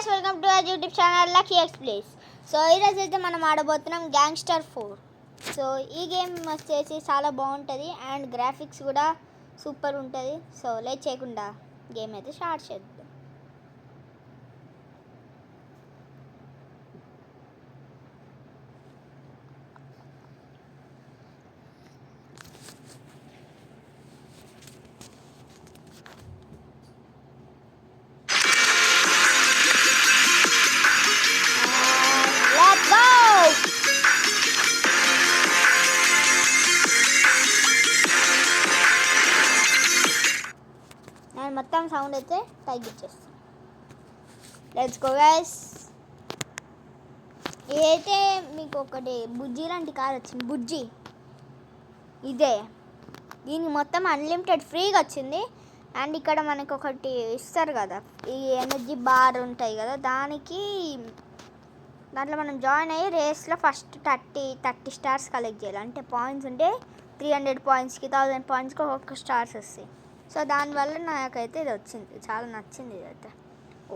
Guys welcome to our YouTube channel lucky ఎక్స్ప్లేస్. So ఈరోజు అయితే మనం ఆడబోతున్నాం గ్యాంగ్స్టర్ 4. సో ఈ గేమ్ వచ్చేసి చాలా బాగుంటుంది అండ్ గ్రాఫిక్స్ కూడా సూపర్ ఉంటుంది. సో లేట్ చేయకుండా గేమ్ అయితే స్టార్ట్ చేద్దాం. మొత్తం సౌండ్ అయితే తగ్గించేస్తాం. Let's go guys. ఇదైతే మీకు ఒకటి బుజ్జి లాంటి కార్ వచ్చింది. బుజ్జి ఇదే, దీనికి మొత్తం అన్లిమిటెడ్ ఫ్రీగా వచ్చింది. అండ్ ఇక్కడ మనకు ఒకటి ఇస్తారు కదా, ఈ ఎనర్జీ బార్ ఉంటాయి కదా, దాంట్లో మనం జాయిన్ అయ్యి రేస్లో ఫస్ట్ 30 స్టార్స్ కలెక్ట్ చేయాలి. అంటే పాయింట్స్ ఉంటే 300 పాయింట్స్కి 1000 పాయింట్స్కి ఒక్కొక్క స్టార్స్ వస్తాయి. సో దానివల్ల నాకైతే ఇది వచ్చింది, చాలా నచ్చింది ఇదైతే.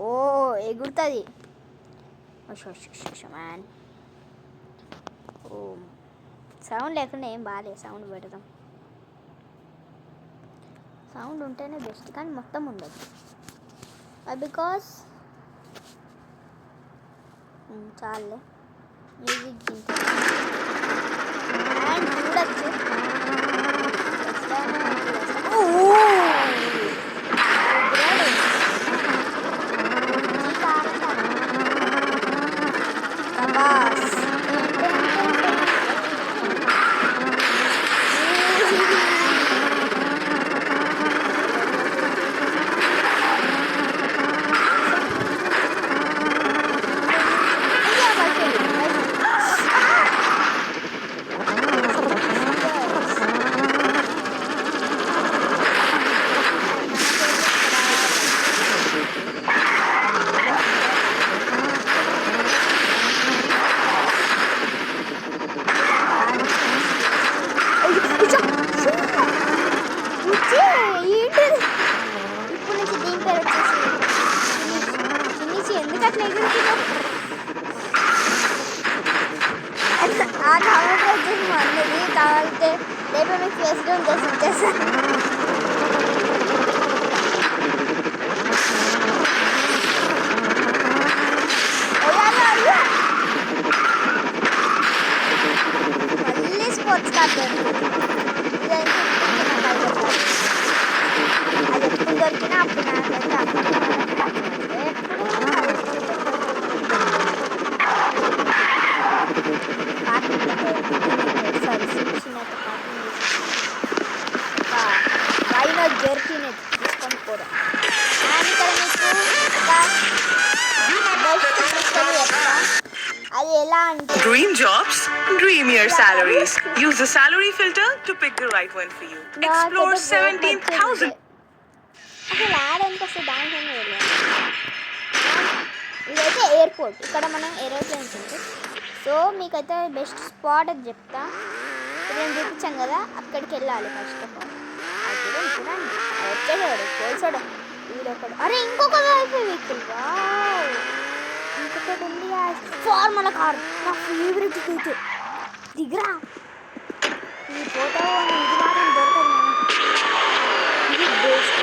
ఓ ఎగురుతుంది మ్యాన్. ఓ సౌండ్ లేకుండా ఏం బాగాలేదు, సౌండ్ పెడదాం. సౌండ్ ఉంటేనే బెస్ట్, కానీ మొత్తం ఉండదు. బికాస్ చాలే మ్యూజిక్ తింటే అండ్ చూడచ్చు. కావాలంటే రేపు మీకు ఫేస్ డౌన్ చేసి ఇచ్చేస్తాను. మళ్ళీ స్పోర్ట్స్ కార్డు అది ఎప్పుడు దొరికినా అప్పుడు తీసుకొని పోరా. అది ఎలా అంటే dream jobs, dreamier salaries. Use the salary filter to pick the right one for you. Explore 17,000. అసలు యాడ్ ఎంత వస్తుంది దానికి ఏమి తెలియదు. ఇదైతే ఎయిర్పోర్ట్, ఇక్కడ మనం ఏరోప్లేన్స్ ఉంటుంది. సో మీకైతే బెస్ట్ స్పాట్ అని చెప్తా. నేను చూపించాను కదా, అక్కడికి వెళ్ళాలి ఫస్ట్ ఆఫ్ ఆల్. చూడండి వచ్చేసాడు పోల్చాడు వీడొకడు. అరే ఇంకొక వెహికల్, ఇంకొకటి ఉంది ఫార్ములా కార్, నా ఫేవరెట్ అయితే. దిగరా, ఇది పోతా ఇది మాత్రం దొరకదు మనకి. ఇది బెస్ట్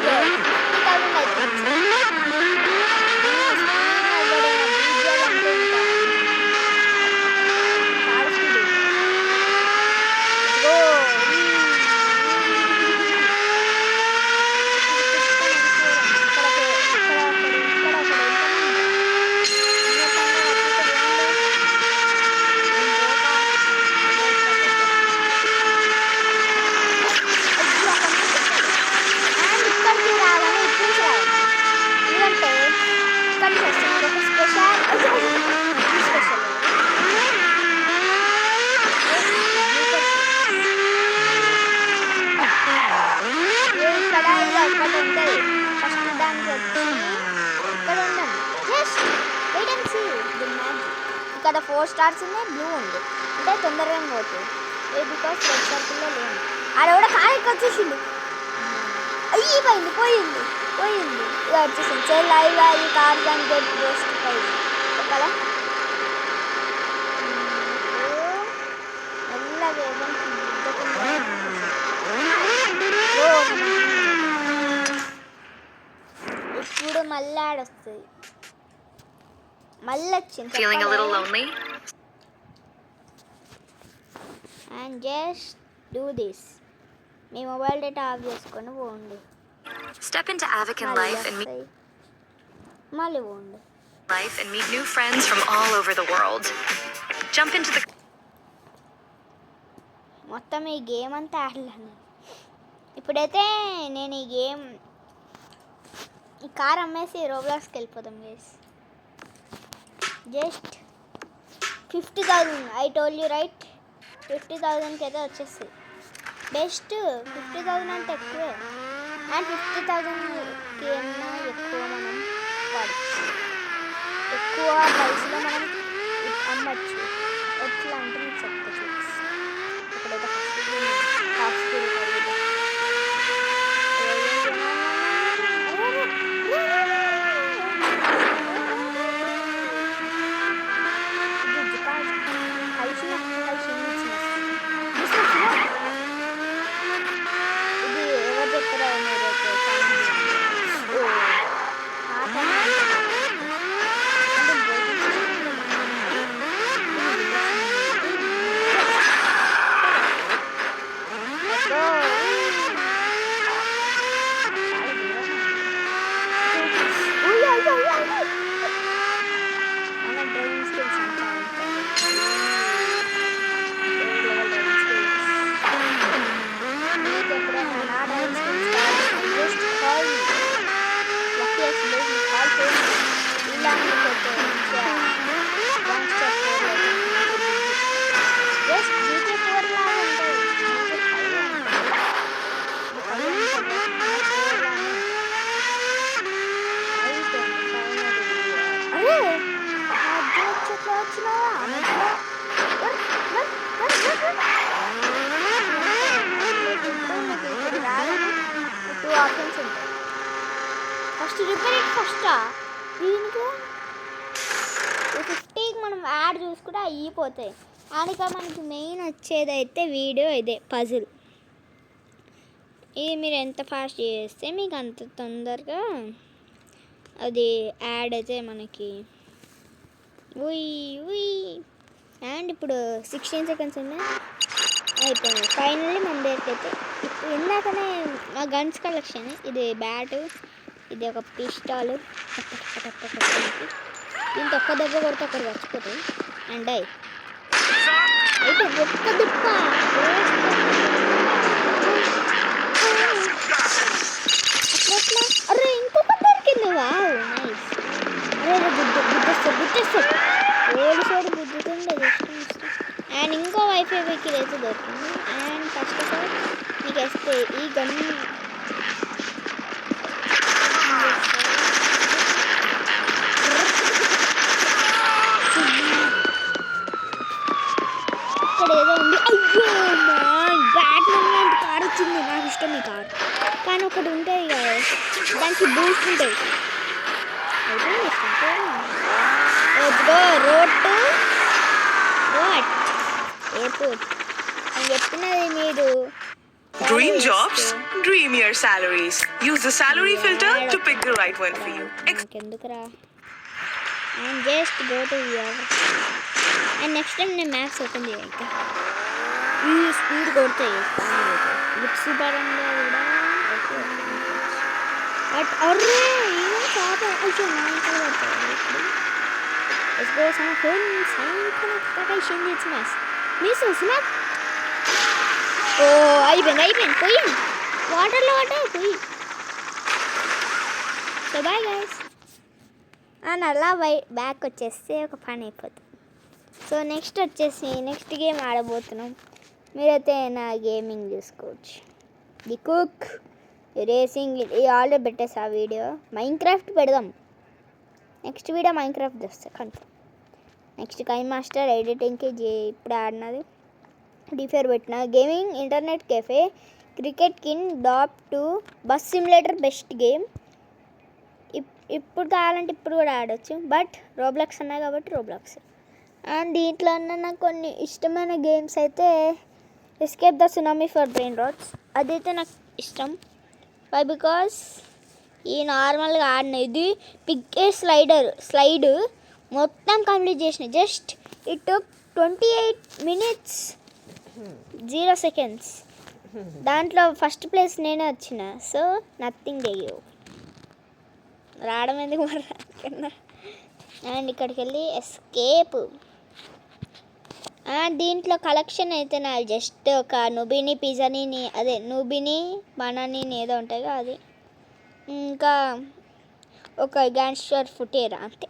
ఇక్కడ 4 స్టార్స్ ఉన్నాయి, బ్లూ ఉంది అంటే తొందరగా పోతుంది. బికాస్ రెడ్ సర్కిల్లో లేదు. ఆడ కూడా కారెక్కి వచ్చేసిండు. అయ్యి పోయింది ఇక వచ్చేసింది. చెల్ అయ్యి కార్ గెట్ బెస్ట్ ఎక్కాలా మెల్లగా ఎవరికి గుద్దకుండా ఇప్పుడు మళ్ళీ ఆడొస్తుంది మళ్ళీ వచ్చింది Feeling a little lonely? And just do this me mobile data of చేసుకొని పోండి Step into Avakin life and meet మళ్ళీ పోండి new friends from all over the world. Jump into the మొత్తం ఈ గేమ్ అంతా ఆడలేను ఇప్పుడైతే నేను ఈ గేమ్ ఈ కార్ అమ్మేసి రోబ్లాక్స్కి వెళ్ళిపోతాం guys just 50,000 I told you right 50,000కి అయితే వచ్చేస్తుంది బెస్ట్ 50,000 అంటే ఎక్కువే అండ్ 50,000కి ఏమన్నా ఎక్కువ మనం వాడచ్చు ఎక్కువ ప్రైస్లో మనం అమ్మచ్చు ఎట్లా అంటే మీకు చెప్తా చూసి ఇప్పుడైతే ఫస్ట్ హాఫ్ స్పీడ్ ఇది ఎవరు చెప్తారో మీరైతే ఆప్షన్స్ ఉంటాయి ఫస్ట్ రిపేర్ ఫస్టా దీనికి 50కి మనం యాడ్ చూసుకుంటే అయిపోతాయి ఆనిక మనకి మెయిన్ వచ్చేది అయితే వీడియో ఇదే పజిల్ ఇది మీరు ఎంత ఫాస్ట్ చేస్తే మీకు అంత తొందరగా అది యాడ్ అయితే మనకి అండ్ ఇప్పుడు 16 సెకండ్స్ ఉన్నాయి అయిపోయింది ఫైనల్లీ మన దగ్గరికి అయితే ఇప్పుడు ఇందాకనే మా గన్స్ కలెక్షన్ ఇది బ్యాటు ఇది ఒక పిస్టాల్ దీంతో ఒక్క దెబ్బ కొడితే ఒకటి చచ్చిపోతుంది అండ్ అయిపోయింది ఒక్క దిప్ప అట్లా అరే ఇంకొక దొరికింది వావ్ నైస్ అరే గుద్దేస్తాడు ఓడిసోడు గుద్దుతుండే అండ్ ఇంకో వైఫై వెహికల్ అయితే దొరికింది అండ్ ఫస్ట్ ఆఫ్ ఆల్ మీకు వేస్తే ఈ గన్ ఇక్కడ ఏదో ఉంది అయ్యో బ్యాట్మెన్ లాంటి కార్ వచ్చింది నాకు ఇష్టం ఈ కార్ కానీ ఒకటి ఉంటాయి కదా దానికి బూస్ట్ ఉంటాయి రోడ్ టు వాట్ ఎయిర్పోర్ట్ అని చెప్పినది మీరు Dream jobs, dream your salaries. Use the salary filter to pick the right one for you. ఎందుకురా and just go to and next time నేను మ్యాథ్స్ ఓపెన్ చేయక ఈ స్పీడ్ కొడతాయి బుక్స్ పరంగా కూడా but array ఏం పాప అయ్యో నా ఇంట్లో పడతాయి ఇప్పుడు ఓ అయిపోయింది పోయింది వాటర్లో పోయి సో బాయ్ గైస్ అని అలా బ్యాక్ వచ్చేస్తే ఒక పని అయిపోతుంది సో నెక్స్ట్ వచ్చేసి నెక్స్ట్ గేమ్ ఆడబోతున్నాం మీరైతే నా గేమింగ్ చూసుకోవచ్చు ది కుక్ రేసింగ్ ఆల్రెడీ పెట్టేసి ఆ వీడియో మైన్క్రాఫ్ట్ పెడదాం నెక్స్ట్ వీడియో మైన్క్రాఫ్ట్ వస్తుంది కన్ఫర్మ్ నెక్స్ట్ కైన్ మాస్టర్ ఎడిటింగ్కి ఇప్పుడు ఆడినది డిఫేర్ పెట్టిన gaming internet cafe cricket king డాప్ 2 బస్ సిమ్యులేటర్ బెస్ట్ గేమ్ ఇప్పుడు కావాలంటే ఇప్పుడు కూడా ఆడొచ్చు, బట్ రోబ్లాక్స్ అన్నా కాబట్టి రోబ్లాక్స్. అండ్ దీంట్లో నాకు కొన్ని ఇష్టమైన గేమ్స్ అయితే escape the tsunami for brain rods, అదైతే నాకు ఇష్టం. వై బికాస్ ఈ నార్మల్గా ఆడిన ఇది పిగ్గే స్లైడ్ మొత్తం కంప్లీట్ చేసిన. Just it took 28 minutes 0 seconds. దాంట్లో ఫస్ట్ ప్లేస్ నేనే వచ్చిన. సో నథింగ్ డేయో రావడం ఎందుకు మరి కన్నా. అండ్ ఇక్కడికి వెళ్ళి ఎస్కేప్. అండ్ దీంట్లో కలెక్షన్ అయితే నాకు జస్ట్ ఒక నుబిని పిజ్జాని, అదే నుబిని బనానీని ఏదో ఉంటాయి కదా అది, ఇంకా ఒక గ్యాంగ్స్టర్ ఫుటేరా అంతే.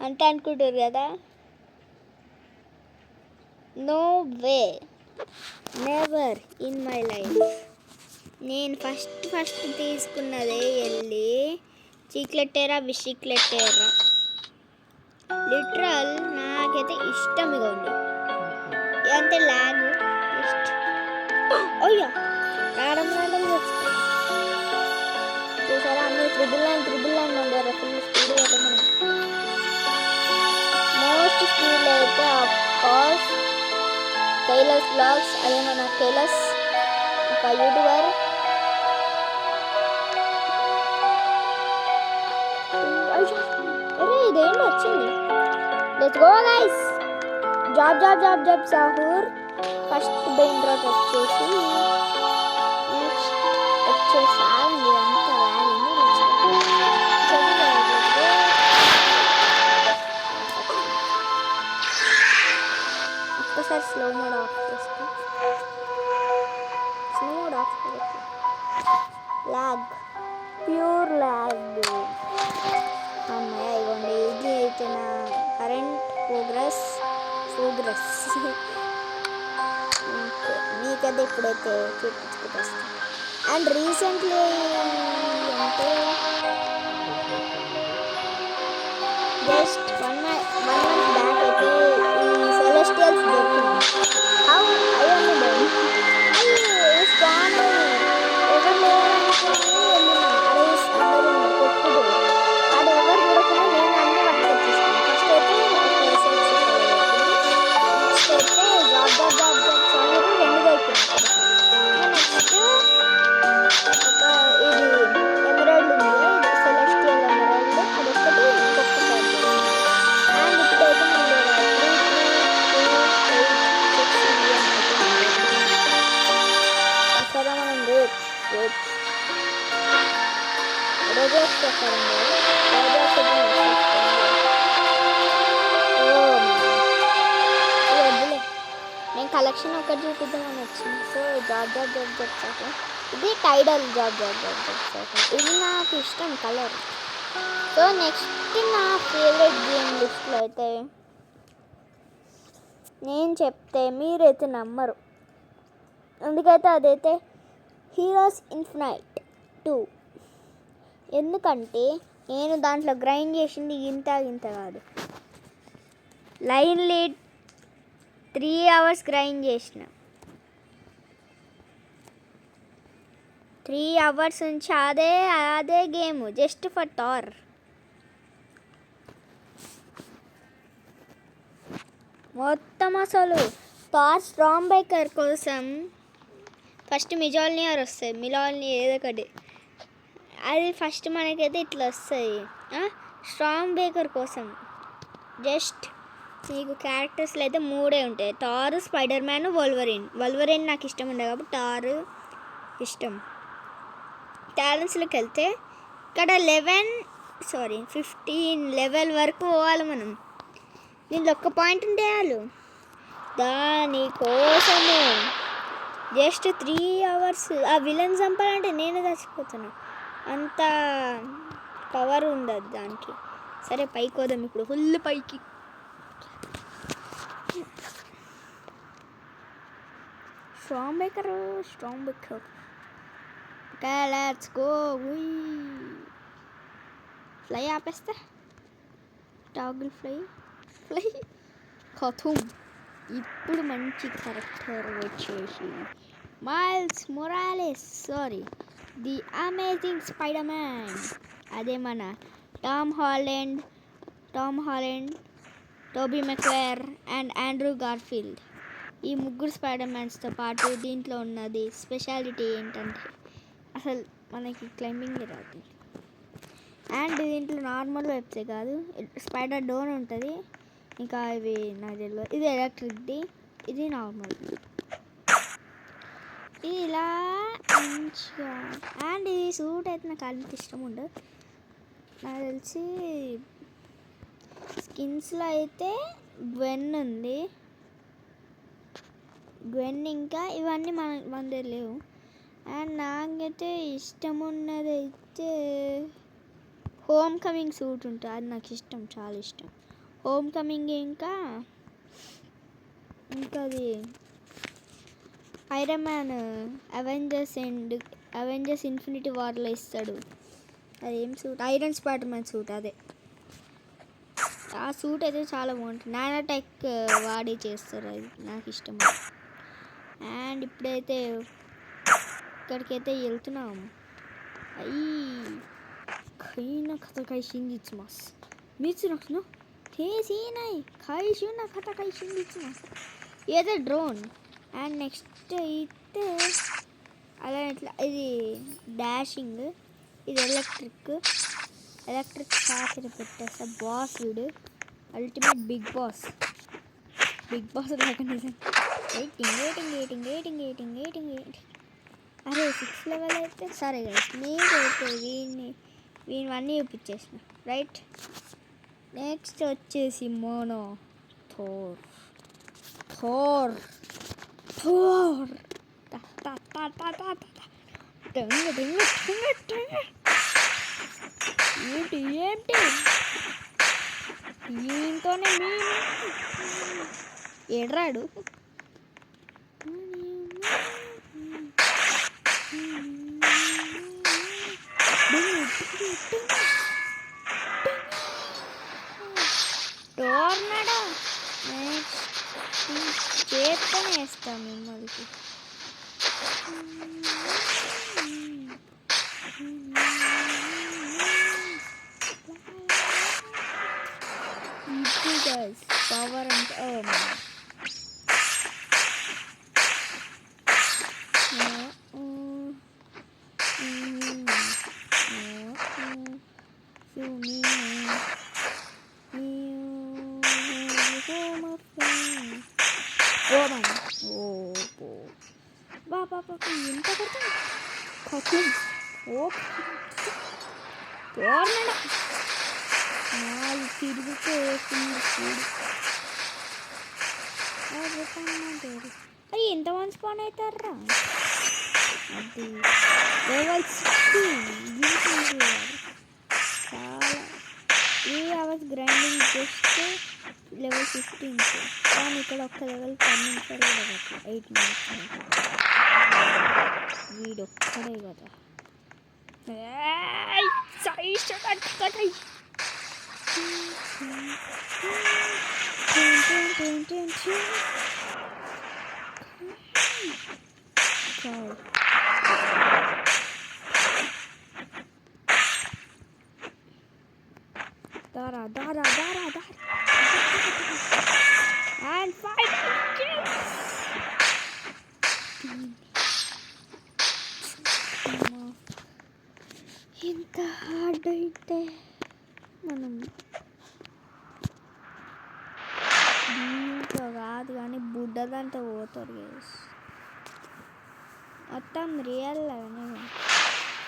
అంతే అనుకుంటారు కదా. No way, never in my life. నేను ఫస్ట్ తీసుకున్నదే వెళ్ళి చీక్లెట్టేరా బిస్కిలెట్టేరా. లిటరల్ నాకైతే ఇష్టం. ఇగోండి అంతే లాగ్ జస్ట్ అయ్యా రావడం చూసారా అన్నీ త్రిబుల్ లైన్ ఉండారు. ఫుల్ స్పీడ్ అయితే మనం మోస్ట్ స్పీడ్ అయితే ఆఫ్కోర్స్ కైలాస్ బ్లాగ్స్, అదే మన కైలాస్ ఒక యూట్యూబర్. అరే ఇదేంటి వచ్చింది. Let's go guys. జాబ్ సాహూర్ ఫస్ట్ బ్రెయిన్ రాట్ వచ్చేసి నెక్స్ట్ వచ్చేసి ఆగండి అంతా ఆగింది. ఒక్కసారి స్లో మోడ్ ఆఫ్ చేస్తా. Lag, pure lag. అమ్మాయి ఇవ్వండి. ఇది అయితే నా కరెంట్ ప్రోగ్రెస్. మీకైతే ఇప్పుడైతే చూపించుకుంటా. అండ్ రీసెంట్లీ అంటే జస్ట్ వన్ మంత్ బ్యాక్ అయితే ఈ సెలెస్టియల్స్ దొరికింది. హౌ అయ్యో స్పాన్ ఎవరు లేరనుకుని వెళ్ళిన అరేస్ అందరూ కొట్టుడు అది ఎవరు చూడకుండా నేను అన్ని పట్టుకొచ్చేసాను. ఫస్ట్ అయితే నెక్స్ట్ అయితే జాబ్ సాగుతూ రెండుగా అయిపోయింది. నెక్స్ట్ ఒక ఇది ఎమరాల్డ్ ఉంది, ఇది సెలెస్టియల్ ఎమరాల్డ్, అదొక్కటి ఇంకొక టైప్. అండ్ ఇప్పుడైతే మనం 3, 2, 8, 6 మిలియన్ సరే మనం రేపు రోజు చేస్తారండి. నేను కలెక్షన్ ఒకటి చూపిద్దామని వచ్చింది. సో జాబ్ సాక ఇది టైడల్ జాబ్ సాక ఇది నాకు ఇష్టం కలర్. సో నెక్స్ట్ నా ఫేవరెట్ గేమ్ లిస్ట్లో అయితే నేను చెప్తే మీరైతే నమ్మరు. అందుకైతే అదైతే హీరోస్ ఇన్ఫినైట్ 2. ఎందుకంటే నేను దాంట్లో గ్రైండ్ చేసింది ఇంత కాదు. లైన్లీ 3 hours గ్రైండ్ చేసిన. 3 hours నుంచి అదే గేమ్ జస్ట్ ఫర్ టార్. మొత్తం అసలు టార్ స్ట్రాంగ్ బైకర్ కోసం ఫస్ట్ మిజాల్నియర్ వస్తుంది. మిలాల్ని ఏదో ఒకటి అది ఫస్ట్ మనకైతే ఇట్లా వస్తుంది. స్ట్రాంగ్ బేకర్ కోసం జస్ట్ మీకు క్యారెక్టర్స్లో అయితే 3 ఉంటాయి. థార్, స్పైడర్ మ్యాన్, వల్వరిన్ నాకు ఇష్టం ఉండదు కాబట్టి థార్ ఇష్టం. టాలెంట్స్లోకి వెళ్తే ఇక్కడ 15 లెవెల్ వరకు పోవాలి మనం. దీంట్లో ఒక్క పాయింట్ ఉంటే చాలు. దానికోసము జస్ట్ 3 hours ఆ విలన్ చంపాలంటే నేనే చచ్చిపోతాను. అంత పవర్ ఉంది అది దానికి. సరే పైకి పోదాం ఇప్పుడు, ఫుల్ పైకి. Strong baker okay let's go. Fly ఆపేస్తా. టాగిల్ ఫ్లై కథం. ఇప్పుడు మంచి క్యారెక్టర్ వచ్చేసి Miles Morales sorry the amazing Spiderman. అదే మన Tom Holland, Tobey Maguire and Andrew Garfield. ఈ ముగ్గురు స్పైడర్ మ్యాన్స్తో పాటు దీంట్లో ఉన్నది స్పెషాలిటీ ఏంటంటే అసలు మనకి క్లైంబింగ్ రాదు. అండ్ దీంట్లో నార్మల్ వెబ్సే కాదు, స్పైడర్ డోర్ ఉంటుంది. ఇంకా ఇవి నాకు తెలియదు. ఇది ఎలక్ట్రిక్ది, ఇది నార్మల్. ఇది ఇలా మంచిగా. అండ్ ఈ సూట్ అయితే నాకు అంత ఇష్టం ఉండదు. నాకు తెలిసి స్కిన్స్లో అయితే గ్వెన్ ఉంది, ఇంకా ఇవన్నీ మన దగ్గర లేవు. అండ్ నాకైతే ఇష్టం ఉన్నది అయితే హోమ్ కమింగ్ సూట్ ఉంటుంది, అది నాకు ఇష్టం, చాలా ఇష్టం. హోమ్ కమింగ్ ఇంకా అది ఐరన్ మ్యాన్ అవెంజర్స్ ఇన్ఫినిటీ వార్లో ఇస్తాడు. అదేం suit, iron spider man suit. అదే ఆ సూట్ అయితే చాలా బాగుంటుంది. నానో టెక్ వాడి చేస్తారు, అది నాకు ఇష్టం. అండ్ ఇప్పుడైతే ఇక్కడికైతే వెళ్తున్నాము. ఖైనా ఖత ఖైషిందిచ్చు మాస్ మిచ్చునక్ను కేసీనాయి ఖైషున ఖత ఖైషిందిచ్చు మాస్. ఇదే డ్రోన్. అండ్ నెక్స్ట్ అయితే అలా ఇట్లా ఇది డాషింగ్, ఇది ఎలక్ట్రిక్ సాకిరి పెట్టేస్తా. బాస్ వీడు అల్టిమేట్ బిగ్ బాస్ లేకుండా వెయిటింగ్. అరే 6 లెవెల్ అయితే సరే కదా, మీకైతే వీడివన్నీ చూపించేసిన రైట్. నెక్స్ట్ వచ్చేసి మోనో థోర్. ఏంటి దీంతోనే ఎడ్రాడు. టోర్నాడో చేత్తోనే వేస్తాం మిమ్మల్ని. పవర్ అంటే ఎంత పడుతుంది నాలుగు తిరుగుతూ వేస్తుంది చూడు. అయ్యి ఎంతమంది స్పాన్ అవుతారా? అది లెవెల్ 16 చాలా 3 hours గ్రైండింగ్ చేస్తే లెవెల్ 15. కానీ ఇక్కడ ఒక్క లెవెల్ 10 నిమిషాలు కదా, 8 minutes. వీడొక్కడే కదా. Dara. And 5 kills. ఇంత హార్డ్ అయితే మనం దీంట్లో కాదు కానీ బుడ్డదంతా పోతారు గేస్. మొత్తం రియల్ లాగానే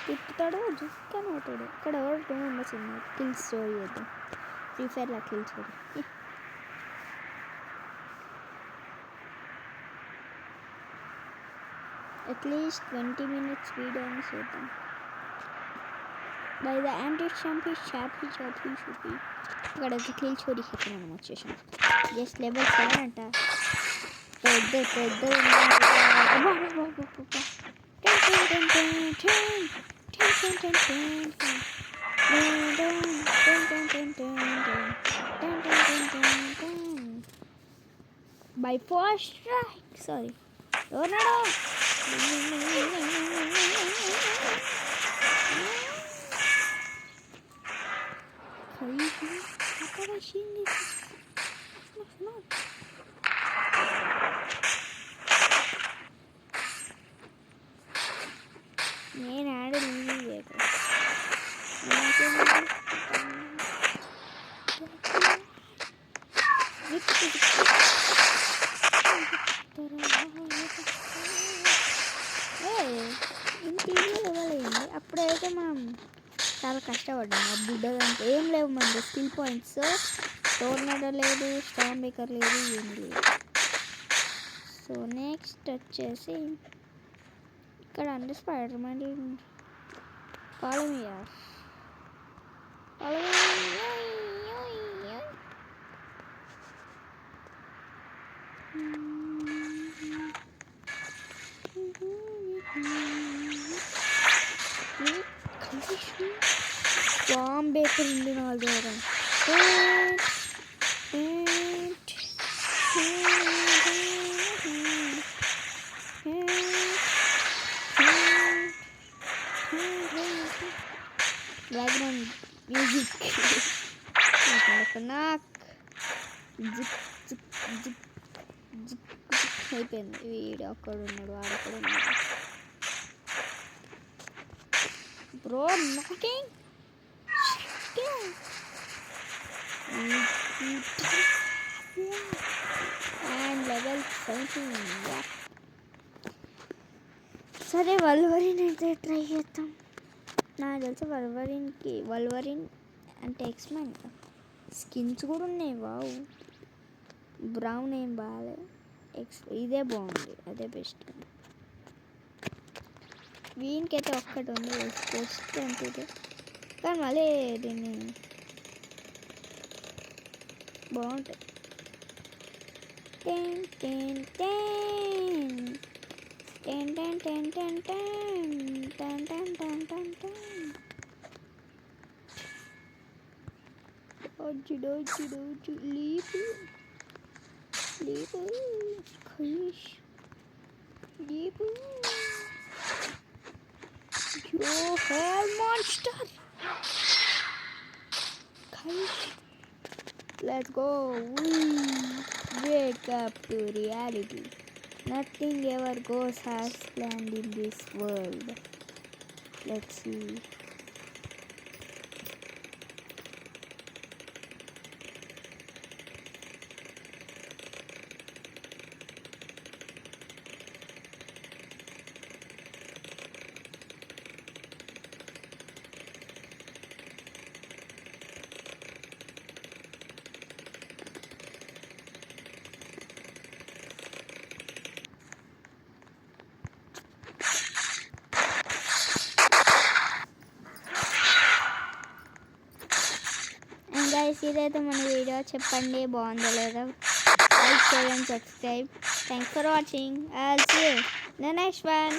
తిప్పుతాడు, జుక్కని పోతాడు. ఇక్కడ ఎవరు 2 members ఉన్నారు. కిల్ స్టోరీ అయితే ఫ్రీ ఫైర్లో కిల్ స్టోరీ. అట్లీస్ట్ 20 minutes వీడియోని చేద్దాం. By the anti-champion should be. ఇక్కడ కిల్ స్టోరీ అయితే మనం వచ్చేసాం. జస్ట్ లెవెల్ 7 అంట. పెద్ద by 4 strike. Sorry. Tornado. నేను ఆడలేదు ఇంటి ఇవ్వలేండి అప్పుడైతే మనం చాలా కష్టపడ్డాం ఆ బుడ్డదంటే ఏం లేవు మన స్కిల్ పాయింట్స్ టోర్నడో లేదు స్టామ్ బేకర్ లేదు ఏం లేదు. సో నెక్స్ట్ వచ్చేసి ఇక్కడ అంటే స్పైడర్ మ్యాన్ కాలమియా స్టామ్ బేకర్ ఉంది నా దగ్గర. బ్యాక్గ్రౌండ్ మ్యూజిక్ నాకు జిక్ జిక్ జిక్ జిక్ అయిపోయింది. వీడు అక్కడ ఉన్నాడు వాడు అక్కడ ఉన్నాడు. Bro knocking and level 17. సరే వల్వరిన్ అయితే ట్రై చేద్దాం. నాకు తెలిసి వల్వరిన్ అంటే ఎక్స్మెన్ స్కిన్స్ కూడా ఉన్నాయి. వావ్ బ్రౌన్ ఏం బాగాలే ఇదే బాగుంది అదే బెస్ట్. వీనికైతే ఒక్కటి ఉంది బెస్ట్ అంటే కానీ మళ్ళీ దీన్ని బాగుంటుంది. Ten ten ten ten ten ten ten ten ten ten ten ten డోజు లీపు ఖైష్ లీపు యో హెల్ మాన్స్టర్ ఖైష్. Let's go. We wake up to reality. Nothing ever goes as planned in this world. Let's see. Guys ఇదైతే మన video చెప్పండి బాగుందో లేదో. Like share and subscribe. Thanks for watching. I'll see you in the next one.